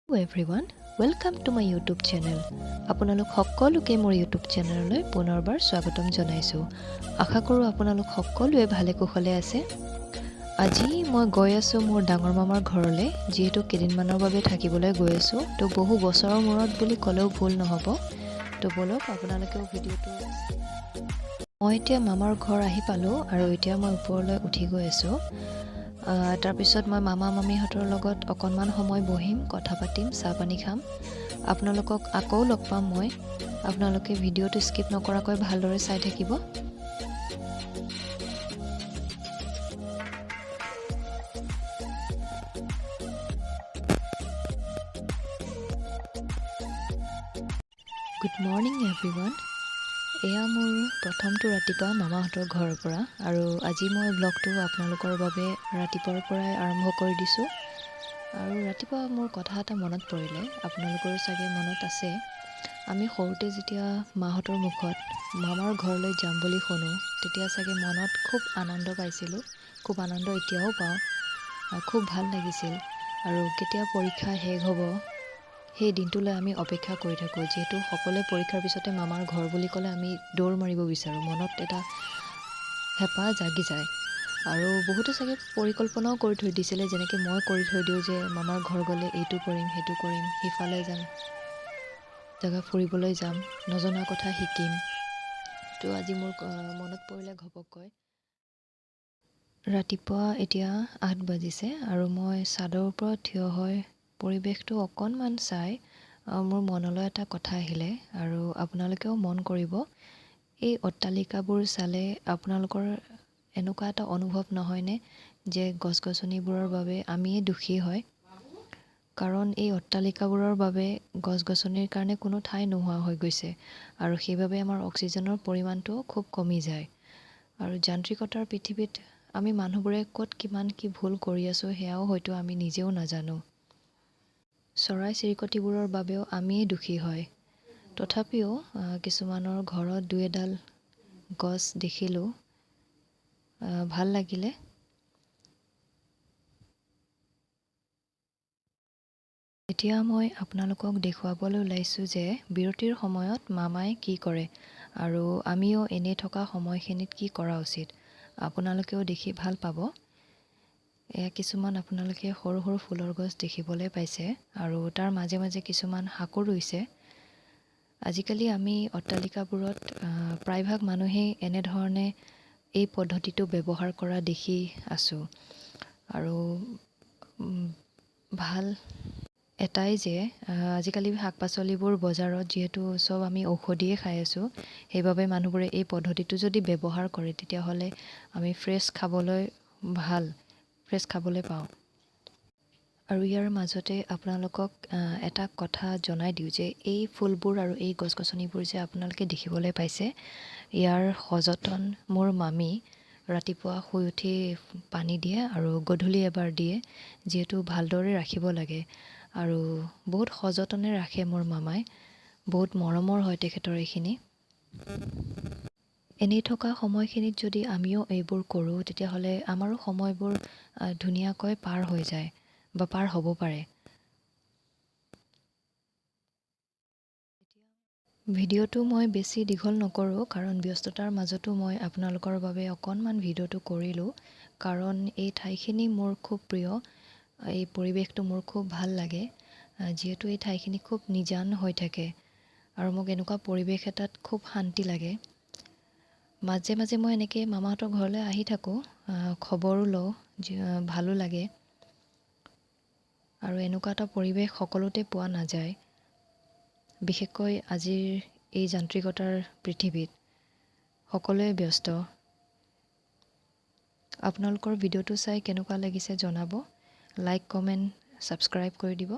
Hello everyone, welcome to my YouTube channel. আপোনালোক সকলোকে মোৰ YouTube চেনেললৈ পুনৰবাৰ স্বাগতম জনাইছোঁ। আশা কৰোঁ আপোনালোক সকলোৱে ভালে কুশলে আছে। আজি মই গৈ আছোঁ মোৰ ডাঙৰ মামাৰ ঘৰলৈ, যিহেতু কেইদিনমানৰ বাবে থাকিবলৈ গৈ আছোঁ। তো বহু বছৰৰ মূৰত বুলি ক'লেও ভুল নহ'ব। তো বলক আপোনালোকেও ভিডিঅ'টো। মই এতিয়া মামাৰ ঘৰ আহি পালোঁ আৰু এতিয়া মই ওপৰলৈ উঠি গৈ আছোঁ। তাৰপিছত মই মামা মামীহঁতৰ লগত অকণমান সময় বহিম, কথা পাতিম, চাহ পানী খাম। আপোনালোকক আকৌ লগ পাম মই। আপোনালোকে ভিডিঅ'টো স্কিপ নকৰাকৈ ভালদৰে চাই থাকিব। Good morning everyone. এয়া মোৰ প্ৰথমটো ৰাতিপুৱা মামাহঁতৰ ঘৰৰ পৰা, আৰু আজি মই ব্লগটো আপোনালোকৰ বাবে ৰাতিপুৱাৰ পৰাই আৰম্ভ কৰি দিছোঁ। আৰু ৰাতিপুৱা মোৰ কথা এটা মনত পৰিলে, আপোনালোকৰো চাগে মনত আছে। আমি সৰুতে যেতিয়া মাহঁতৰ মুখত মামাৰ ঘৰলৈ যাম বুলি শুনো, তেতিয়া চাগে মনত খুব আনন্দ পাইছিলোঁ। খুব আনন্দ এতিয়াও পাওঁ। খুব ভাল লাগিছিল। আৰু কেতিয়া পৰীক্ষা শেষ হ'ব, সেই দিনটোলৈ আমি অপেক্ষা কৰি থাকোঁ। যিহেতু সকলোৱে পৰীক্ষাৰ পিছতে মামাৰ ঘৰ বুলি ক'লে আমি দৌৰ মাৰিব বিচাৰোঁ। মনত এটা হেঁপাহ জাগি যায়। আৰু বহুতে চাগে পৰিকল্পনাও কৰি থৈ দিছিলে, যেনেকৈ মই কৰি থৈ দিওঁ যে মামাৰ ঘৰ গ'লে এইটো কৰিম, সেইটো কৰিম, সিফালে যাম, জেগা ফুৰিবলৈ যাম, নজনা কথা শিকিম। তো আজি মোৰ মনত পৰিলে ঘপককৈ। ৰাতিপুৱা এতিয়া 8 বাজিছে আৰু মই ছাদৰ ওপৰত থিয় হৈ পৰিৱেশটো অকণমান চাই মোৰ মনলৈ এটা কথা আহিলে, আৰু আপোনালোকেও মন কৰিব। এই অট্টালিকাবোৰ চালে আপোনালোকৰ এনেকুৱা এটা অনুভৱ নহয়নে যে গছ গছনিবোৰৰ বাবে আমিয়ে দোষী হয়? কাৰণ এই অট্টালিকাবোৰৰ বাবে গছ গছনিৰ কাৰণে কোনো ঠাই নোহোৱা হৈ গৈছে, আৰু সেইবাবে আমাৰ অক্সিজেনৰ পৰিমাণটোও খুব কমি যায়। আৰু যান্ত্ৰিকতাৰ পৃথিৱীত আমি মানুহবোৰে ক'ত কিমান কি ভুল কৰি আছোঁ, সেয়াও হয়তো আমি নিজেও নাজানো। চৰাই চিৰিকটিবোৰৰ বাবেও আমিয়ে দোষী হয়। তথাপিও কিছুমানৰ ঘৰত দুই এডাল গছ দেখিলোঁ, ভাল লাগিলে। এতিয়া মই আপোনালোকক দেখুৱাবলৈ ওলাইছোঁ যে বিৰতিৰ সময়ত মামাই কি কৰে, আৰু আমিও এনেই থকা সময়খিনিত কি কৰা উচিত। আপোনালোকেও দেখি ভাল পাব। এয়া কিছুমান আপোনালোকে সৰু সৰু ফুলৰ গছ দেখিবলৈ পাইছে, আৰু তাৰ মাজে মাজে কিছুমান শাকো ৰুইছে। আজিকালি আমি অট্টালিকাবোৰত প্ৰায়ভাগ মানুহেই এনেধৰণে এই পদ্ধতিটো ব্যৱহাৰ কৰা দেখি আছোঁ। আৰু ভাল এটাই যে আজিকালি শাক পাচলিবোৰ বজাৰত যিহেতু চব আমি ঔষধিয়ে খাই আছোঁ, সেইবাবে মানুহবোৰে এই পদ্ধতিটো যদি ব্যৱহাৰ কৰে, তেতিয়াহ'লে আমি ফ্ৰেছ খাবলৈ পাওঁ। আৰু ইয়াৰ মাজতে আপোনালোকক এটা কথা জনাই দিওঁ যে এই ফুলবোৰ আৰু এই গছ গছনিবোৰ যে আপোনালোকে দেখিবলৈ পাইছে, ইয়াৰ সযতন মোৰ মামী ৰাতিপুৱা শুই উঠি পানী দিয়ে আৰু গধূলি এবাৰ দিয়ে, যিহেতু ভালদৰে ৰাখিব লাগে। আৰু বহুত সযতনে ৰাখে মোৰ মামাই। বহুত মৰমৰ হয় তেখেতৰ এইখিনি। এনেই থকা সময়খিনিত যদি আমিও এইবোৰ কৰোঁ, তেতিয়াহ'লে আমাৰো সময়বোৰ ধুনীয়াকৈ পাৰ হৈ যায় বা পাৰ হ'ব পাৰে। ভিডিঅ'টো মই বেছি দীঘল নকৰোঁ, কাৰণ ব্যস্ততাৰ মাজতো মই আপোনালোকৰ বাবে অকণমান ভিডিঅ'টো কৰিলোঁ। কাৰণ এই ঠাইখিনি মোৰ খুব প্ৰিয়। এই পৰিৱেশটো মোৰ খুব ভাল লাগে, যিহেতু এই ঠাইখিনি খুব নিজান হৈ থাকে, আৰু মোক এনেকুৱা পৰিৱেশ এটাত খুব শান্তি লাগে। মাজে মাজে মই এনেকৈ মামাহঁতৰ ঘৰলৈ আহি থাকোঁ, খবৰো লওঁ, ভালো লাগে। আৰু এনেকুৱা এটা পৰিৱেশ সকলোতে পোৱা নাযায়, বিশেষকৈ আজিৰ এই যান্ত্ৰিকতাৰ পৃথিৱীত সকলোৱে ব্যস্ত। আপোনালোকৰ ভিডিঅ'টো চাই কেনেকুৱা লাগিছে জনাব। লাইক, কমেণ্ট, ছাবস্ক্ৰাইব কৰি দিব।